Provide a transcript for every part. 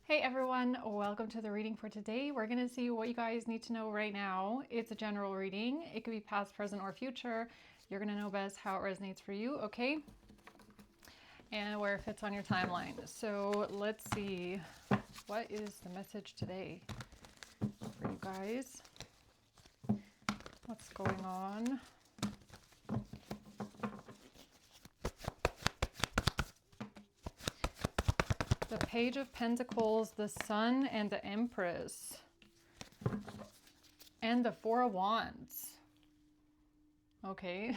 Hey everyone, welcome to the reading for today. We're going to see what you guys need to know right now. It's a general reading. It could be past, present, or future. You're going to know best how it resonates for you, okay? And where it fits on your timeline. So let's see. What is the message today for you guys? What's going on? The Page of Pentacles, the Sun, and the Empress. And the Four of Wands. Okay.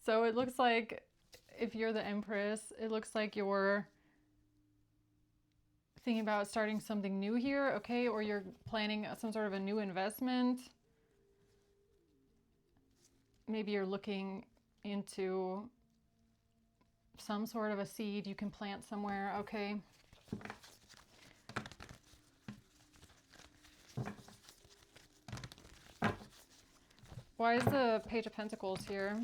So it looks like if you're the Empress, it looks like you're thinking about starting something new here, okay? Or you're planning some sort of a new investment. Maybe you're looking into some sort of a seed you can plant somewhere, okay? Why is the Page of Pentacles here?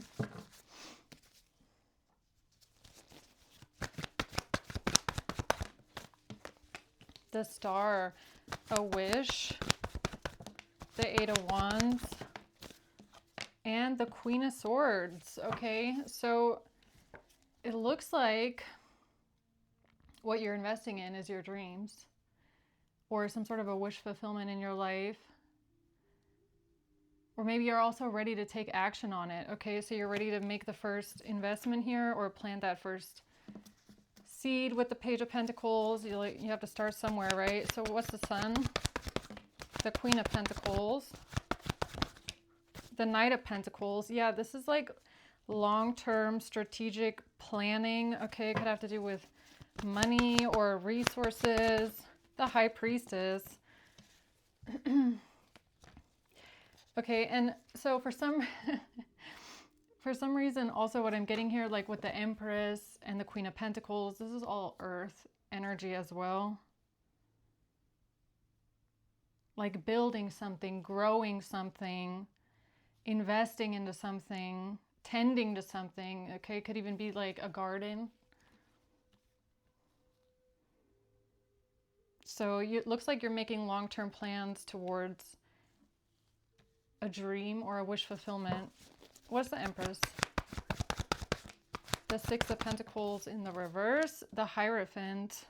The Star, a wish, the Eight of Wands, and the Queen of Swords, okay? So it looks like what you're investing in is your dreams or some sort of a wish fulfillment in your life. Or maybe you're also ready to take action on it, okay? So you're ready to make the first investment here or plant that first seed with the Page of Pentacles. You have to start somewhere, right? So what's the Sun? The Queen of Pentacles. The Knight of Pentacles. Yeah, this is like long-term strategic planning, okay? It could have to do with money or resources. The High Priestess. Okay, and so for some reason, also what I'm getting here, like with the Empress and the Queen of Pentacles, this is all earth energy as well. Like building something, growing something, investing into something, tending to something, okay? It could even be like a garden. So it looks like you're making long-term plans towards a dream or a wish fulfillment. What's the Empress? The Six of Pentacles in the reverse. The Hierophant.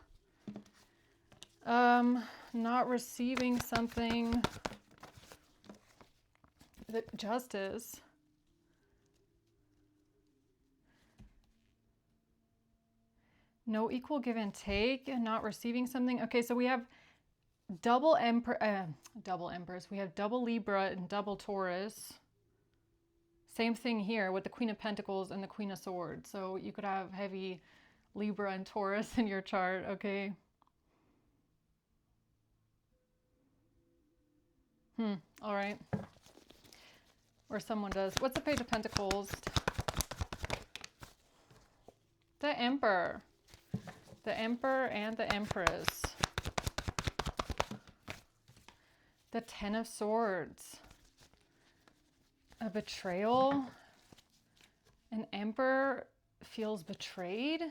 Not receiving something. The Justice. No equal give and take. Not receiving something. Okay, so we have double Empress. We have double Libra and double Taurus. Same thing here with the Queen of Pentacles and the Queen of Swords. So you could have heavy Libra and Taurus in your chart, okay? All right. Or someone does. What's the Page of Pentacles? The Emperor. The Emperor and the Empress. The Ten of Swords. A betrayal. An emperor feels betrayed.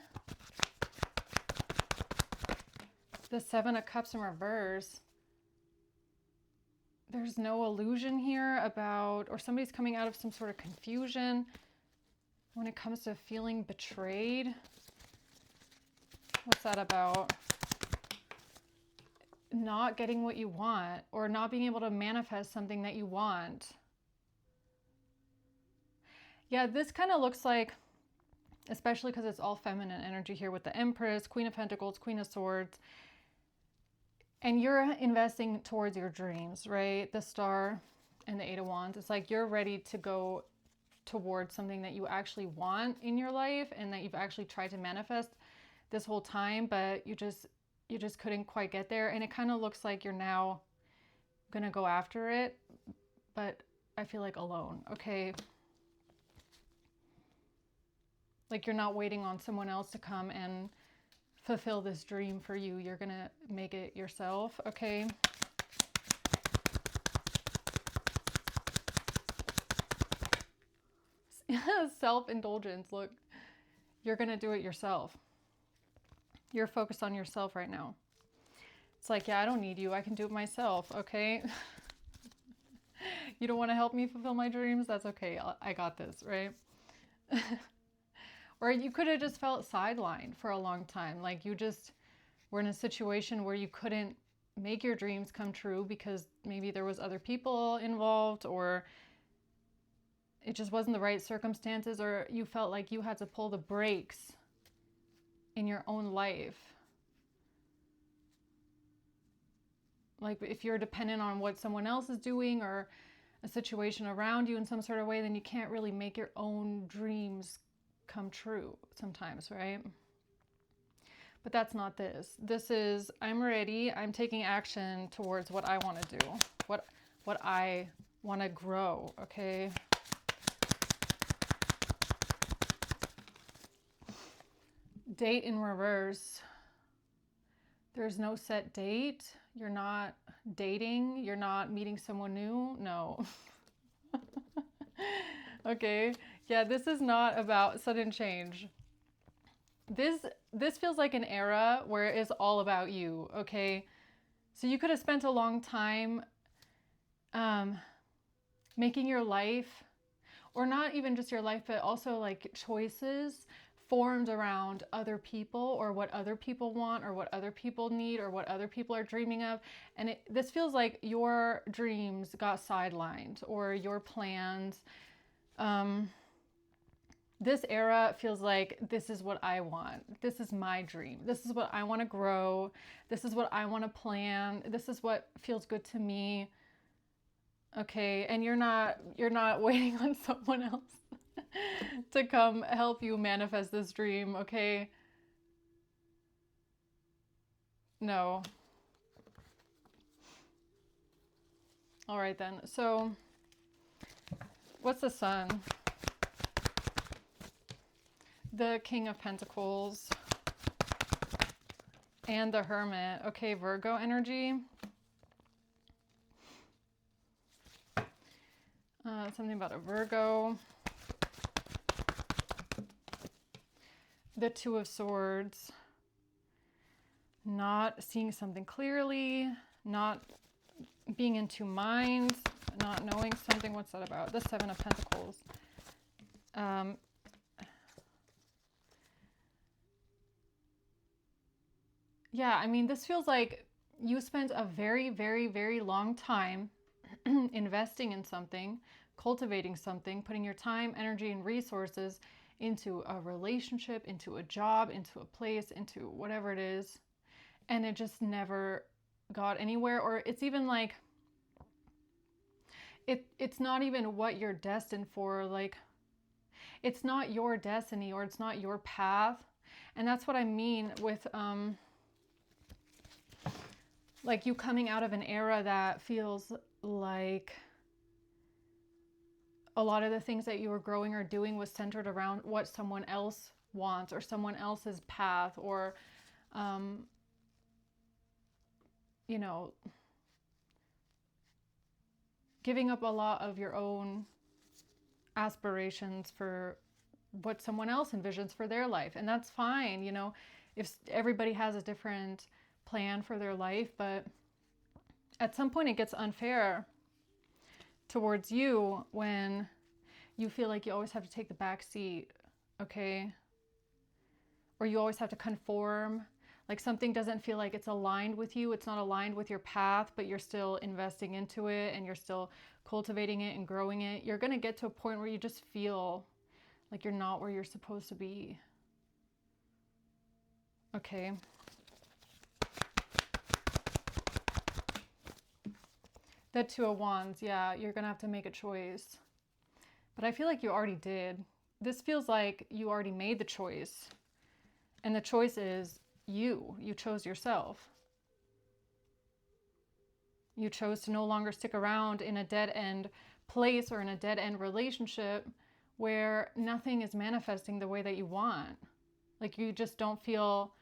The Seven of Cups in reverse. There's no illusion here about, or somebody's coming out of some sort of confusion when it comes to feeling betrayed. What's that about? Not getting what you want or not being able to manifest something that you want. Yeah, this kind of looks like, especially because it's all feminine energy here with the Empress, Queen of Pentacles, Queen of Swords, and you're investing towards your dreams, right? The Star and the Eight of Wands. It's like you're ready to go towards something that you actually want in your life and that you've actually tried to manifest this whole time, but you just couldn't quite get there. And it kind of looks like you're now gonna go after it, but I feel like alone, okay? Like you're not waiting on someone else to come and fulfill this dream for you. You're gonna make it yourself, okay? Self-indulgence, look, you're gonna do it yourself. You're focused on yourself right now. It's like, yeah, I don't need you. I can do it myself, okay? You don't want to help me fulfill my dreams? That's okay. I got this, right? Or you could have just felt sidelined for a long time. Like you just were in a situation where you couldn't make your dreams come true because maybe there was other people involved, or it just wasn't the right circumstances, or you felt like you had to pull the brakes in your own life. Like if you're dependent on what someone else is doing or a situation around you in some sort of way, then you can't really make your own dreams come true sometimes, right? But that's not this. This is, I'm ready. I'm taking action towards what I want to do, what I want to grow, okay? Date in reverse. There's no set date. You're not dating. You're not meeting someone new. No. Okay. Yeah, this is not about sudden change. This feels like an era where it's all about you, okay? So you could have spent a long time making your life, or not even just your life, but also like choices formed around other people, or what other people want, or what other people need, or what other people are dreaming of. And this feels like your dreams got sidelined, or your plans. This era feels like, this is what I want. This is my dream. This is what I want to grow. This is what I want to plan. This is what feels good to me. Okay, and you're not waiting on someone else to come help you manifest this dream, okay? No. All right then. So what's the sun? The King of Pentacles and the Hermit. Okay, Virgo energy. Something about a Virgo. The Two of Swords. Not seeing something clearly. Not being in two minds. Not knowing something. What's that about? The Seven of Pentacles. Yeah, I mean, this feels like you spent a very, very, very long time investing in something, cultivating something, putting your time, energy, and resources into a relationship, into a job, into a place, into whatever it is, and it just never got anywhere. Or it's even like, it's not even what you're destined for. Like, it's not your destiny, or it's not your path. And that's what I mean with like you coming out of an era that feels like a lot of the things that you were growing or doing was centered around what someone else wants, or someone else's path, or you know, giving up a lot of your own aspirations for what someone else envisions for their life. And that's fine, you know, if everybody has a different plan for their life, but at some point it gets unfair towards you when you feel like you always have to take the back seat, okay? Or you always have to conform. Like something doesn't feel like it's aligned with you, it's not aligned with your path, but you're still investing into it and you're still cultivating it and growing it. You're gonna get to a point where you just feel like you're not where you're supposed to be. Okay. The Two of Wands, yeah, you're gonna have to make a choice. But I feel like you already did. This feels like you already made the choice. And the choice is you. You chose yourself. You chose to no longer stick around in a dead-end place or in a dead-end relationship where nothing is manifesting the way that you want. Like you just don't feel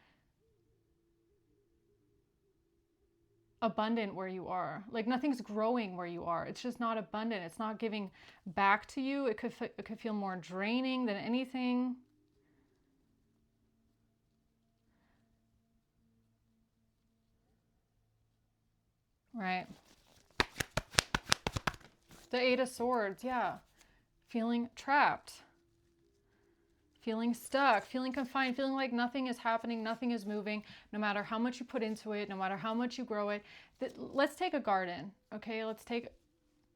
abundant where you are. Like nothing's growing where you are. It's just not abundant. It's not giving back to you. It could feel more draining than anything. right? The Eight of Swords, yeah. Feeling trapped, feeling stuck, feeling confined, feeling like nothing is happening, nothing is moving, no matter how much you put into it, no matter how much you grow it. Let's take a garden, okay? Let's take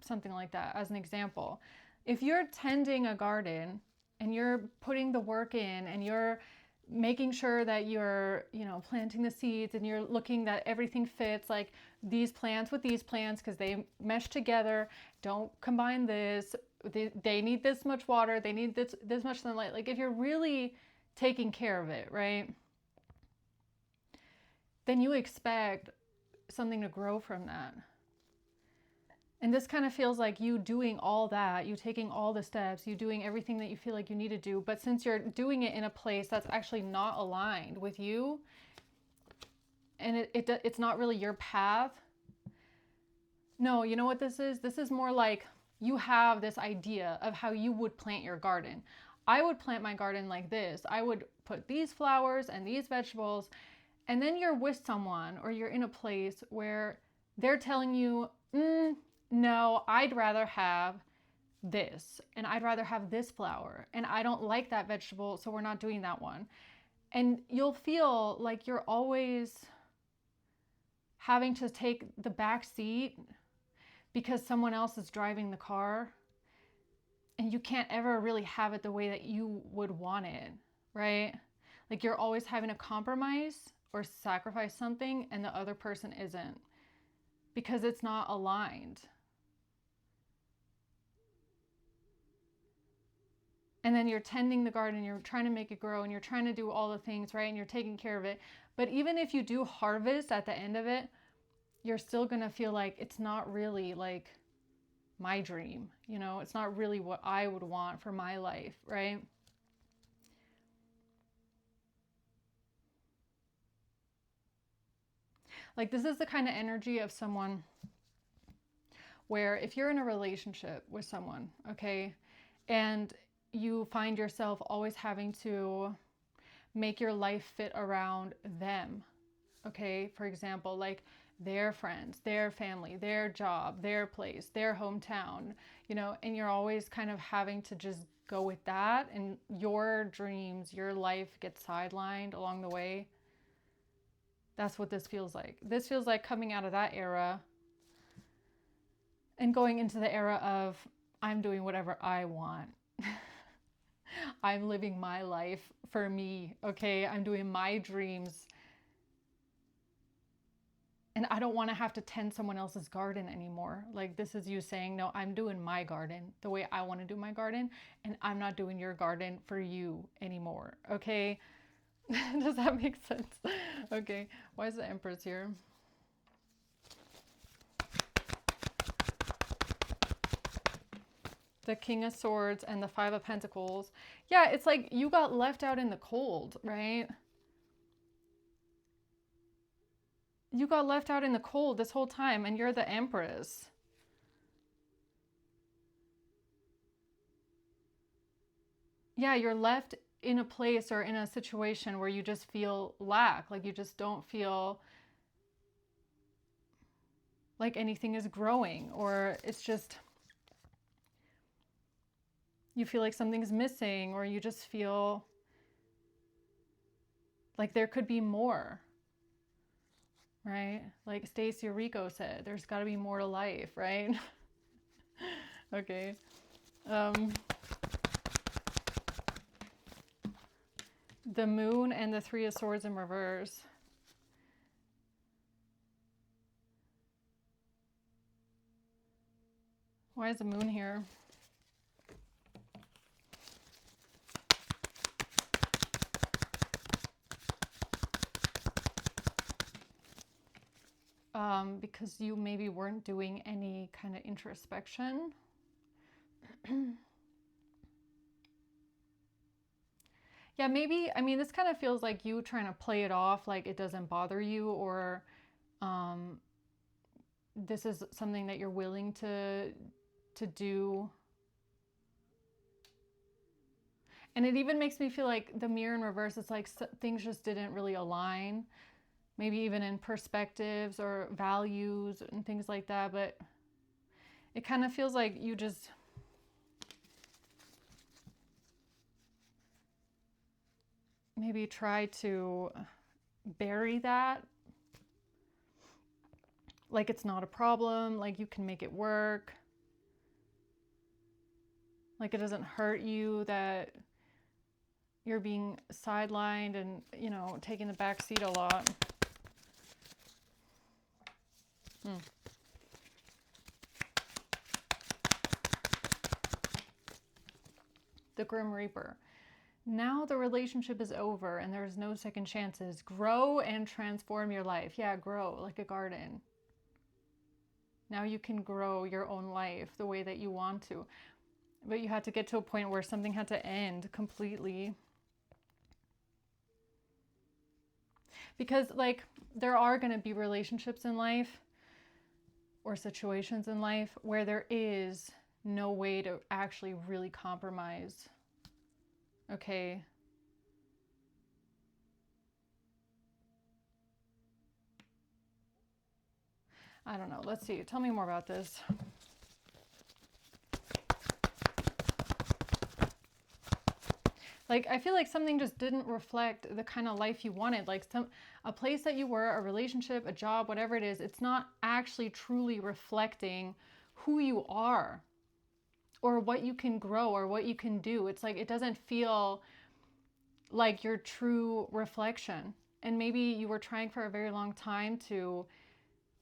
something like that as an example. If you're tending a garden and you're putting the work in and you're making sure that you're, planting the seeds and you're looking that everything fits, like these plants with these plants because they mesh together, don't combine this, they need this much water, they need this much sunlight. Like if you're really taking care of it, right, then you expect something to grow from that. And this kind of feels like you doing all that, you taking all the steps, you doing everything that you feel like you need to do. But since you're doing it in a place that's actually not aligned with you, and it's not really your path. No, you know what this is? This is more like you have this idea of how you would plant your garden. I would plant my garden like this. I would put these flowers and these vegetables. And then you're with someone or you're in a place where they're telling you, no, I'd rather have this, and I'd rather have this flower, and I don't like that vegetable, so we're not doing that one. And you'll feel like you're always having to take the back seat because someone else is driving the car, and you can't ever really have it the way that you would want it, right? Like you're always having to compromise or sacrifice something, and the other person isn't, because it's not aligned. And then you're tending the garden, you're trying to make it grow, and you're trying to do all the things, right? And you're taking care of it. But even if you do harvest at the end of it, you're still going to feel like it's not really like my dream. It's not really what I would want for my life, right? Like this is the kind of energy of someone where if you're in a relationship with someone, okay, and you find yourself always having to make your life fit around them, okay? For example, like their friends, their family, their job, their place, their hometown, and you're always kind of having to just go with that, and your dreams, your life gets sidelined along the way. That's what this feels like. This feels like coming out of that era and going into the era of I'm doing whatever I want. I'm living my life for me, okay? I'm doing my dreams. And I don't want to have to tend someone else's garden anymore. Like this is you saying, no, I'm doing my garden the way I want to do my garden, and I'm not doing your garden for you anymore, okay? Does that make sense? Okay, why is the Empress here? The King of Swords and the Five of Pentacles. Yeah, it's like you got left out in the cold, right? You got left out in the cold this whole time, and you're the Empress. Yeah, you're left in a place or in a situation where you just feel lack, like you just don't feel like anything is growing, or it's just you feel like something's missing, or you just feel like there could be more, right? Like Stacey Rico said, there's got to be more to life, right? Okay. The Moon and the Three of Swords in reverse. Why is the Moon here? Because you maybe weren't doing any kind of introspection. Yeah, maybe, I mean, this kind of feels like you trying to play it off like it doesn't bother you, or this is something that you're willing to do. And it even makes me feel like the Mirror in reverse, it's like things just didn't really align. maybe even in perspectives or values and things like that. But it kind of feels like you just maybe try to bury that. Like it's not a problem, like you can make it work. Like it doesn't hurt you that you're being sidelined and, you know, taking the back seat a lot. The Grim Reaper. Now the relationship is over and there's no second chances. Grow and transform your life. Yeah, grow like a garden. Now you can grow your own life the way that you want to. But you had to get to a point where something had to end completely. Because, like, there are going to be relationships in life or situations in life where there is no way to actually really compromise. Okay? I don't know. Let's see. Tell me more about this. Like, I feel like something just didn't reflect the kind of life you wanted. Like a place that you were, a relationship, a job, whatever it is, it's not actually truly reflecting who you are or what you can grow or what you can do. It's like, it doesn't feel like your true reflection. And maybe you were trying for a very long time to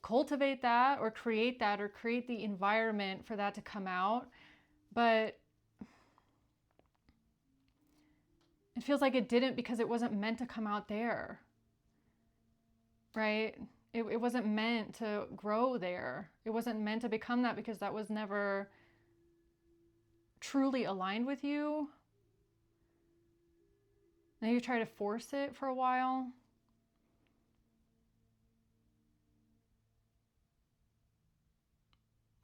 cultivate that or create the environment for that to come out. But it feels like it didn't because it wasn't meant to come out there, right? It wasn't meant to grow there. It wasn't meant to become that because that was never truly aligned with you. Now you try to force it for a while.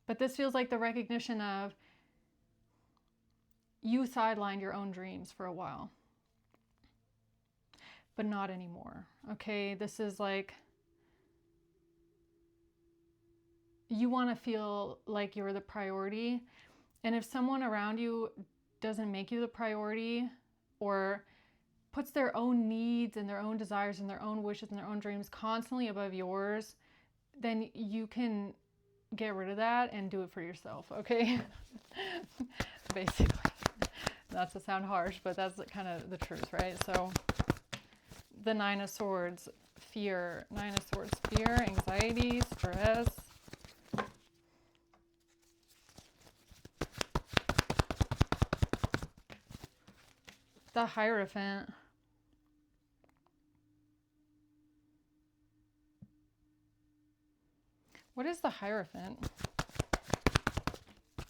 But this feels like the recognition of you sidelined your own dreams for a while. But not anymore. Okay, this is like you want to feel like you're the priority. And if someone around you doesn't make you the priority or puts their own needs and their own desires and their own wishes and their own dreams constantly above yours, then you can get rid of that and do it for yourself, okay? Basically. Not to sound harsh, but that's kind of the truth, right? So the Nine of Swords, fear. Nine of Swords, fear, anxiety, stress. The Hierophant. What is the Hierophant?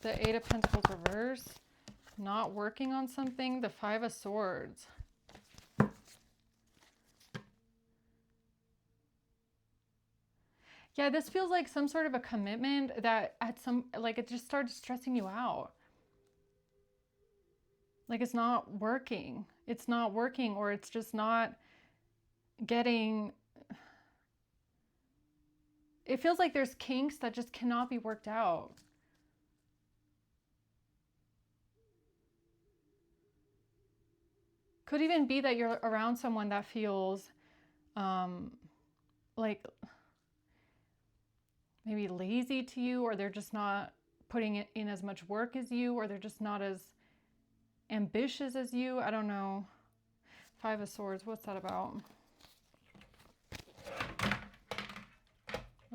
The Eight of Pentacles reverse. Not working on something. The Five of Swords. Yeah, this feels like some sort of a commitment that like it just started stressing you out. Like it's not working. It's not working, or it's just not getting... It feels like there's kinks that just cannot be worked out. Could even be that you're around someone that feels like maybe lazy to you, or they're just not putting in as much work as you, or they're just not as ambitious as you. I don't know. Five of Swords, what's that about?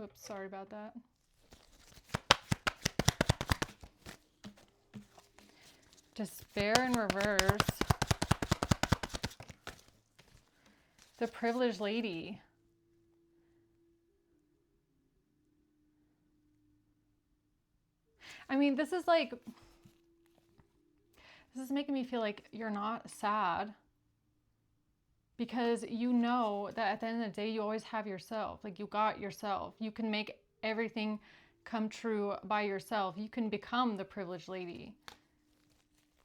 Oops, sorry about that. Despair in reverse. The Privileged Lady. I mean, this is making me feel like you're not sad, because you know that at the end of the day, you always have yourself. Like, you got yourself. You can make everything come true by yourself. You can become the Privileged Lady.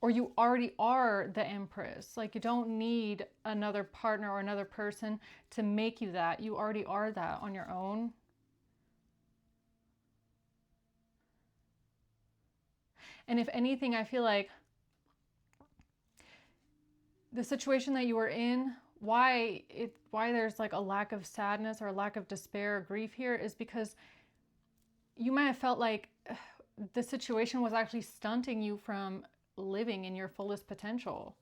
or you already are the Empress. Like, you don't need another partner or another person to make you that. You already are that on your own. And if anything, I feel like the situation that you were in, why there's like a lack of sadness or a lack of despair or grief here, is because you might have felt like the situation was actually stunting you from living in your fullest potential,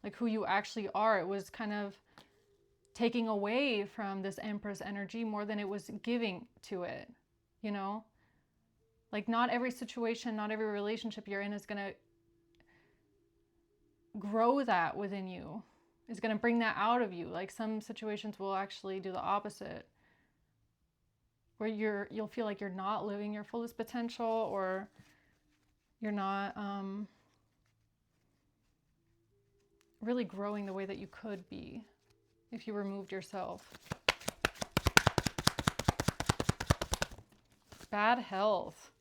like who you actually are. It was kind of taking away from this Empress energy more than it was giving to it, you know? Like, not every situation, not every relationship you're in is going to grow that within you, is going to bring that out of you. Like, some situations will actually do the opposite, where you'll feel like you're not living your fullest potential, or you're not really growing the way that you could be if you removed yourself. Bad health.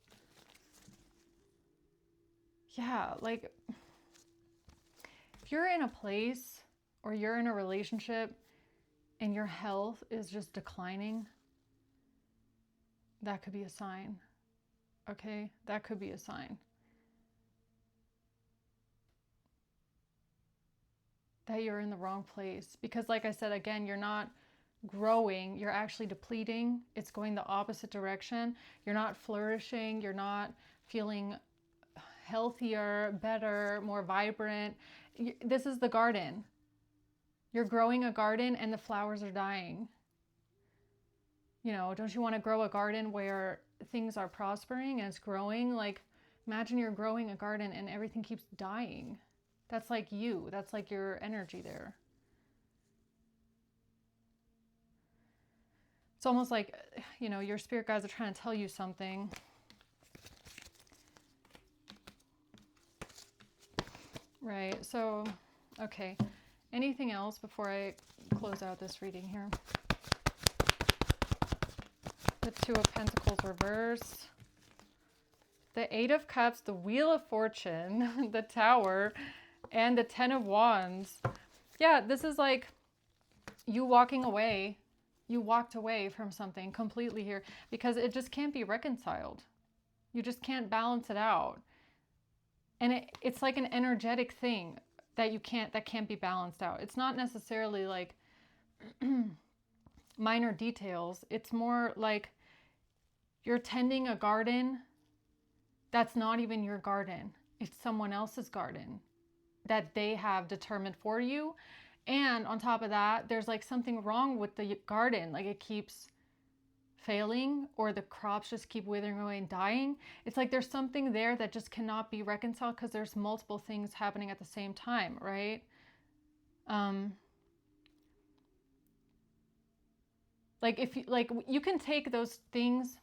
Yeah, like, if you're in a place or you're in a relationship and your health is just declining, that could be a sign. Okay? That could be a sign that you're in the wrong place. Because, like I said, again, you're not growing, you're actually depleting. It's going the opposite direction. You're not flourishing, you're not feeling healthier, better, more vibrant. This is the garden. You're growing a garden and the flowers are dying. You know, don't you want to grow a garden where things are prospering and it's growing? Like, imagine you're growing a garden and everything keeps dying. That's like you. That's like your energy there. It's almost like, you know, your spirit guides are trying to tell you something. Right. So, okay. Anything else before I close out this reading here? The Two of Pentacles reverse. The Eight of Cups, the Wheel of Fortune, the Tower, and the Ten of Wands. Yeah, this is like you walking away. You walked away from something completely here because it just can't be reconciled. You just can't balance it out. And it's like an energetic thing that can't be balanced out. It's not necessarily like minor details. It's more like you're tending a garden that's not even your garden. It's someone else's garden that they have determined for you. And on top of that, there's like something wrong with the garden. Like, it keeps failing, or the crops just keep withering away and dying. It's like there's something there that just cannot be reconciled because there's multiple things happening at the same time, right? Like, if you, like, you can take those things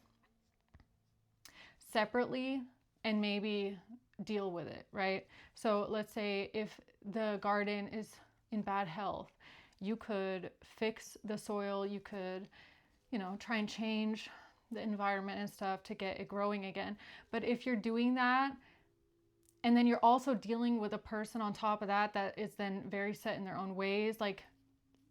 separately and maybe deal with it, right? So let's say if the garden is in bad health, you could fix the soil, you could, you know, try and change the environment and stuff to get it growing again. But if you're doing that, and then you're also dealing with a person on top of that that is then very set in their own ways, like,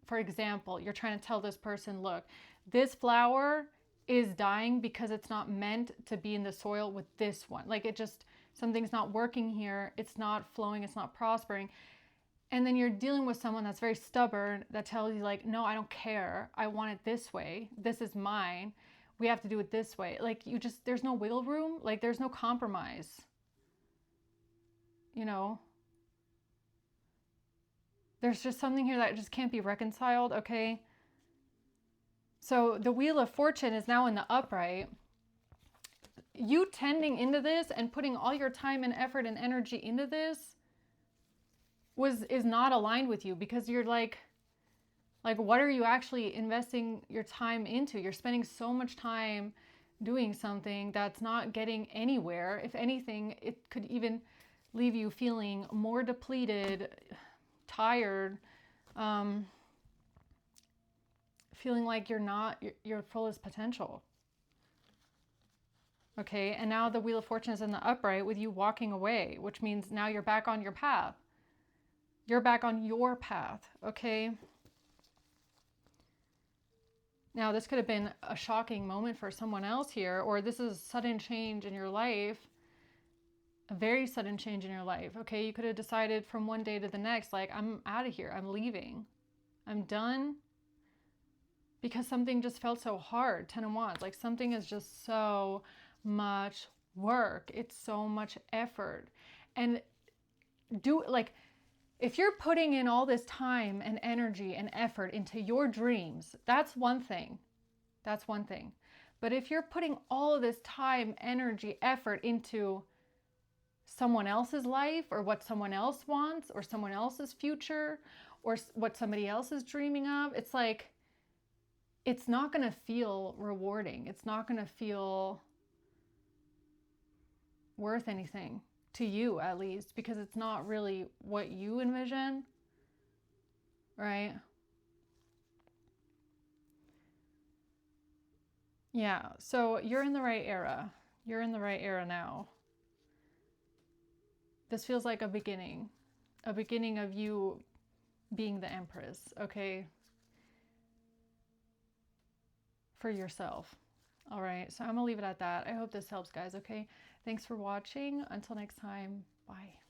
for example, you're trying to tell this person, look, this flower is dying because it's not meant to be in the soil with this one. Like, it just, something's not working here. It's not flowing. It's not prospering. And then you're dealing with someone that's very stubborn that tells you, like, no, I don't care. I want it this way. This is mine. We have to do it this way. Like, you just, there's no wiggle room. Like, there's no compromise. You know? There's just something here that just can't be reconciled, okay? So the Wheel of Fortune is now in the upright. You tending into this and putting all your time and effort and energy into this is not aligned with you, because you're like what are you actually investing your time into? You're spending so much time doing something that's not getting anywhere. If anything, it could even leave you feeling more depleted, tired, feeling like you're not your fullest potential. Okay, and now the Wheel of Fortune is in the upright with you walking away, which means now you're back on your path. You're back on your path, okay? Now, this could have been a shocking moment for someone else here, or this is sudden change in your life, a very sudden change in your life, okay? You could have decided from one day to the next, like, I'm out of here, I'm leaving, I'm done, because something just felt so hard. 10 of Wands, like something is just so much work. It's so much effort. And if you're putting in all this time and energy and effort into your dreams, that's one thing. That's one thing. But if you're putting all of this time, energy, effort into someone else's life, or what someone else wants, or someone else's future, or what somebody else is dreaming of, it's like, it's not going to feel rewarding. It's not going to feel worth anything to you, at least, because it's not really what you envision, right? Yeah, so you're in the right era. You're in the right era now. This feels like a beginning of you being the Empress, okay? For yourself. All right, so I'm gonna leave it at that. I hope this helps, guys, okay? Thanks for watching. Until next time, bye.